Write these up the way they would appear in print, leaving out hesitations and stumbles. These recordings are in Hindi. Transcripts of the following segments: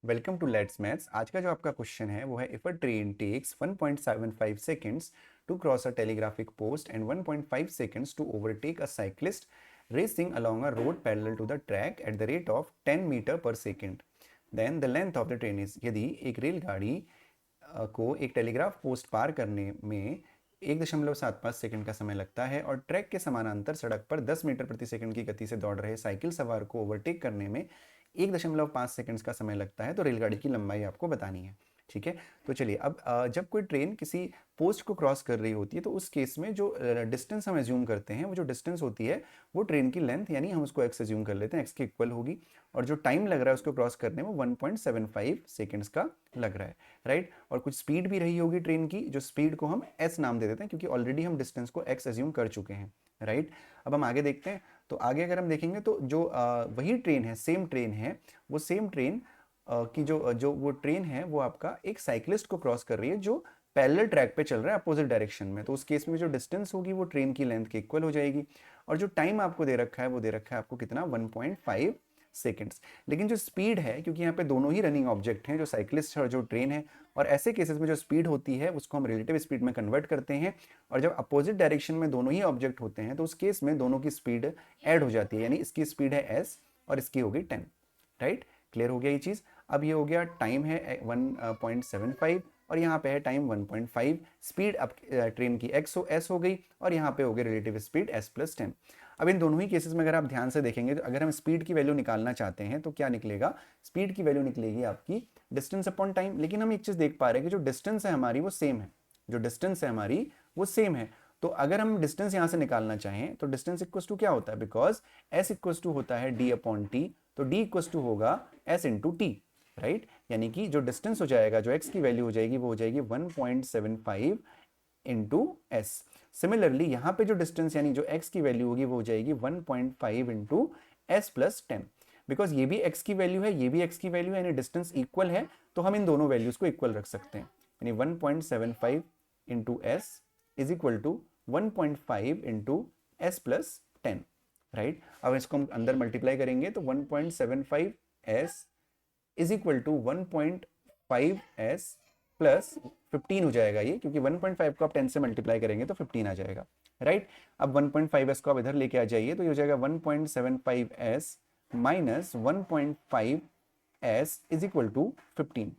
Welcome to let's maths. आज का जो आपका क्वेश्चन है वो है if a train takes 1.75 seconds to cross a telegraphic post and 1.5 seconds to overtake a cyclist racing along a road parallel to the track at the rate of 10 metre per second, then the length of the train is. यदि एक रेलगाड़ी को एक टेलीग्राफ पोस्ट पार करने में 1.75 सेकंड का समय लगता है और ट्रैक के समानांतर सड़क पर 10 मीटर प्रति सेकंड की गति से दौड़ रहे साइकिल सवार को ओवरटेक करने में 1.5 सेकंड्स का समय लगता है, तो रेलगाड़ी की लंबाई आपको बतानी है। ठीक है, तो चलिए अब जब कोई ट्रेन किसी पोस्ट को क्रॉस कर रही होती है तो उस केस में जो डिस्टेंस हम एज्यूम करते हैं, वो जो डिस्टेंस होती है वो ट्रेन की लेंथ, यानी हम उसको एक्स एज्यूम कर लेते हैं, एक्स के इक्वल होगी। और जो टाइम लग रहा है उसको क्रॉस करने में 1.75 सेकेंड्स का लग रहा है, राइट। और कुछ स्पीड भी रही होगी ट्रेन की, जो स्पीड को हम एस नाम दे देते हैं क्योंकि ऑलरेडी हम डिस्टेंस को एक्स एज्यूम कर चुके हैं, राइट। अब हम आगे देखते हैं। तो आगे अगर हम देखेंगे तो जो वही ट्रेन है, सेम ट्रेन है, वो सेम ट्रेन की जो जो वो ट्रेन है वो आपका एक साइकिलिस्ट को क्रॉस कर रही है जो पैरेलल ट्रैक पे चल रहा है अपोजिट डायरेक्शन में। तो उस केस में जो डिस्टेंस होगी वो ट्रेन की लेंथ के इक्वल हो जाएगी। और जो टाइम आपको दे रखा है वो दे रखा है आपको कितना, 1.5 सेकेंड्स। लेकिन जो स्पीड है, क्योंकि यहाँ पे दोनों ही रनिंग ऑब्जेक्ट हैं, जो साइकिलिस्ट है और जो ट्रेन है, और ऐसे केसेस में जो स्पीड होती है उसको हम रिलेटिव स्पीड में कन्वर्ट करते हैं। और जब अपोजिट डायरेक्शन में दोनों ही ऑब्जेक्ट होते हैं तो उस केस में दोनों की स्पीड ऐड हो जाती है, यानी इसकी स्पीड है एस और इसकी होगी 10, राइट। क्लियर हो गया ये चीज़। अब ये हो गया, टाइम है 1.75 और यहाँ पे है टाइम 1.5। स्पीड अब ट्रेन की एस हो गई और यहाँ पे हो गई रिलेटिव स्पीड एस प्लस 10। अब इन दोनों ही केसेस में अगर आप ध्यान से देखेंगे तो अगर हम स्पीड की वैल्यू निकालना चाहते हैं तो क्या निकलेगा, स्पीड की वैल्यू निकलेगी आपकी डिस्टेंस अपॉन टाइम। लेकिन हम एक चीज़ देख पा रहे हैं कि जो डिस्टेंस है हमारी वो सेम है, जो डिस्टेंस है हमारी वो सेम है। तो अगर हम डिस्टेंस यहाँ से निकालना चाहें तो डिस्टेंस इक्वस टू क्या होता है, बिकॉज एस इक्वस टू होता है डी अपॉन टी, तो डी इक्वस टू होगा एस इंटू टी, राइट। यानी कि जो डिस्टेंस हो जाएगा, जो एक्स की वैल्यू हो जाएगी वो हो जाएगी 1.75 इंटू एस। सिमिलरली यहाँ पे जो डिस्टेंस यानी जो x की वैल्यू होगी वो हो जाएगी 1.5 इंटू एस प्लस 10। बिकॉज ये भी x की वैल्यू है, ये भी x की वैल्यू है, यानी डिस्टेंस इक्वल है, तो हम इन दोनों वैल्यूज को इक्वल रख सकते हैं। यानी 1.75 into S is equal to 1.5 into S plus 10, right. अब इसको हम अंदर मल्टीप्लाई करेंगे तो 1.75 S is equal to 1.5 S plus 15 हो जाएगा ये, क्योंकि 1.5 को आप 10 से मल्टीप्लाई करेंगे तो 15 आ जाएगा, राइट। अब 1.5 एस को आप इधर लेके आ जाइए तो ये हो जाएगा 1.75 S minus 1.5 S is equal to 15।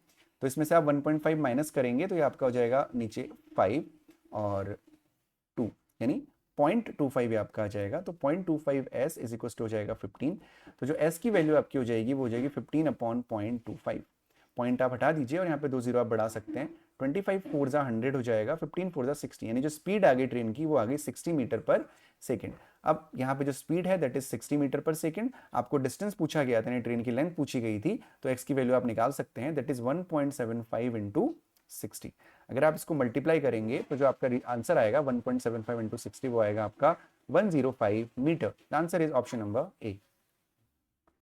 तो इसमें से आप 1.5 माइनस करेंगे तो ये आपका हो जाएगा नीचे 5 और 2, यानी 0.25 ये आपका आ जाएगा। तो 0.25 एस इज इक्वल टू हो जाएगा 15। तो जो एस की वैल्यू आपकी हो जाएगी वो हो जाएगी 15 अपॉन 0.25। पॉइंट आप हटा दीजिए और यहाँ पे 2 जीरो आप बढ़ा सकते हैं। 25 फोर जा 100 हो जाएगा, 15 फोर जा 60, यानी जो स्पीड आ गई ट्रेन की वो आ गई 60 मीटर पर सेकेंड। अब यहाँ पे जो स्पीड है दैट इज 60 मीटर पर सेकेंड। आपको डिस्टेंस पूछा गया था, यानी ट्रेन की लेंथ पूछी गई थी, तो एक्स की वैल्यू आप निकाल सकते हैं, दैट इज 1.75 इंटू 60। अगर आप इसको मल्टीप्लाई करेंगे तो जो आपका आंसर आएगा 1.75 इंटू 60 वो आएगा आपका 105 metre. The answer is option number A.